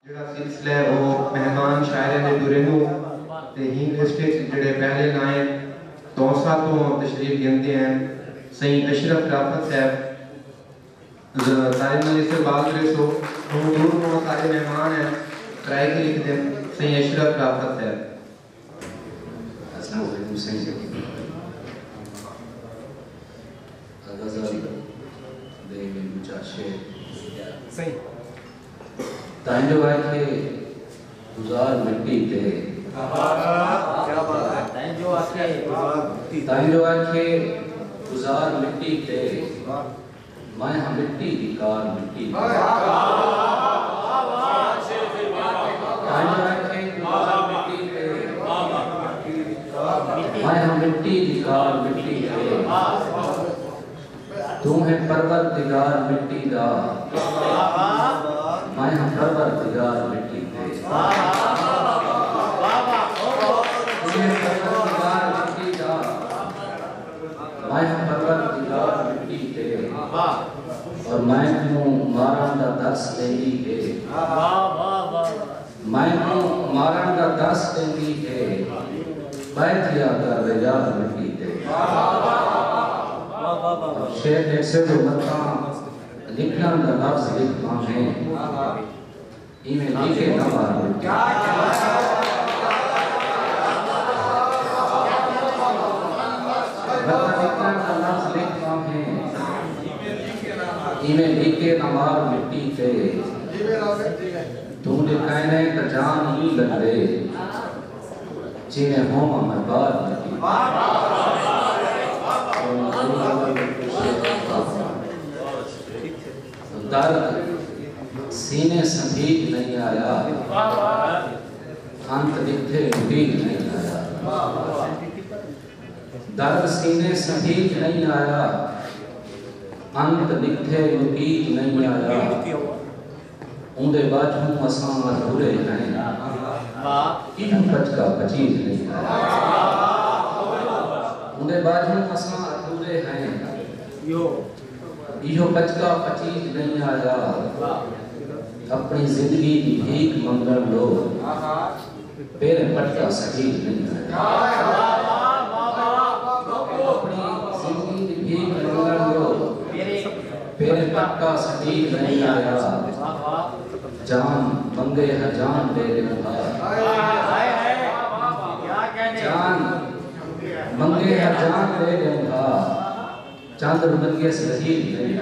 ਜਿਹੜਾ ਸਿਲਸਿਲਾ ਹੈ ਉਹ ਮਹਿਮਾਨ ਸ਼ਾਇਰਾਂ ਦੇ ਦੁਰੇ ਨੂੰ ਤੇ ਹਿੰਦ ਹਿਸਟਰੀ ਜਿਹੜੇ ਪਹਿਲੇ ਨਾਇਬ तौसा तो तशरीफ गिनते हैं सही अशरफ राफत साहब सारे मजलिस बाल सो दूर को सारे मेहमान हैं ट्राई के लिख दें सही अशरफ राफत साहब। अस्सलाम वालेकुम सही गज़ल दे में मुचाशे सही तांजो है कि गुजार मिट्टी पे क्या बात है तांजो आखे गुजार मिट्टी ते मैं हम मिट्टी दी कार मिट्टी तांजो आखे गुजार मिट्टी ते मैं हम मिट्टी दी कार मिट्टी ते तू है परवरदिगार मिट्टी दा मैं हम परवरदिगार मिट्टी ते मैं परवरदिगार मिट्टी ते और मैं तू मारन दा दस देंदी है मैं तू मारन दा दस देंदी है बैठिया कर रिजाल मिट्टी ते शेर ऐसे तो मता लिखना दा लफ्ज लिखना है इमें लिखे ना मार इमें लिखे नमार मिट्टी पे तुमने कहने का जान ही लग दे जिन्हें होमा में बात दर्द सीने संभीग नहीं आया अंत दिखे उड़ीग नहीं आया दर्द सीने संभीग नहीं आया अंत दिखे उड़ीग नहीं आया उनके बाद हम असां अधूरे हैं इन बचका पचीज नहीं आया उनके बाद हम असां अधूरे हैं यो बचका पचीज नहीं आया अपनी जिंदगी की भीख मंगन लो पेरे पटका सहीज नहीं आया अपनी जिंदगी की भीख मंगन लो पेरे पटका सहीज नहीं आया जान मंगे है जान दे दूंगा जान मंगे है जान दे दूंगा चांद मंगे से रही नहीं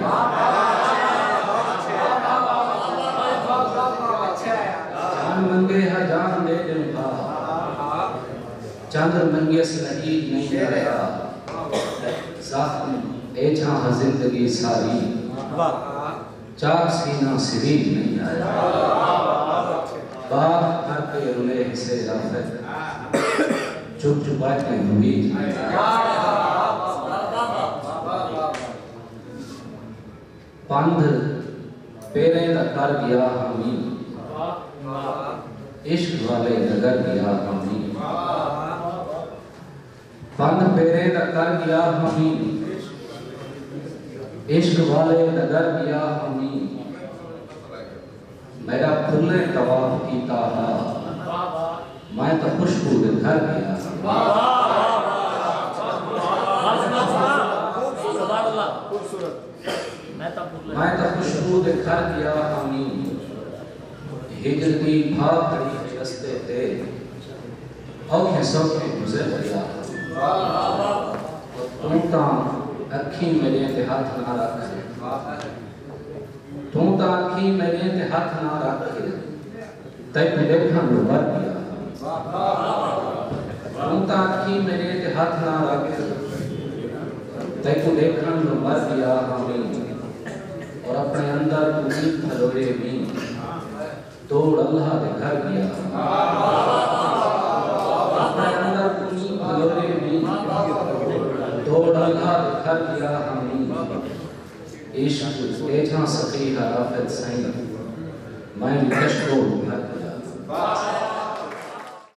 जान मंगे है जान दे दूंगा चांद मंगे से रही नहीं आया ज़ाहिर ए जहाँ जिंदगी सारी चाक सीना सिरीज नहीं आया बाप हर पे रुले से राफत चुप चुपा के उम्मीद नहीं आया पंध पेरे दा कर गया हमी इश्क वाले नगर गया हमी पंध पेरे दा कर गया हमी इश्क वाले नगर गया हमी मेरा फुल्ले तवाफ कीता हा मैं तो खुशबू दे घर गया मैं तो खुशबू दे घर गया हमी हिजरती भाग खड़ी रस्ते थे औखे सौखे गुजर गया तू ता अखी मेरे ते हाथ ना रख तू ता अखी मेरे ते हाथ ना रख तैक देखन लो बर गया तू ता अखी मेरे ते हाथ ना रख तैक देखन लो बर गया हमी और अपने अंदर उम्मीद भरोरे भी तोड़ अल्लाह दे घर गया अपने अंदर उम्मीद भरोरे भी तोड़ अल्लाह दे घर गया हमी इश्क एजा सखी हराफत सही मैं कष्टों भर गया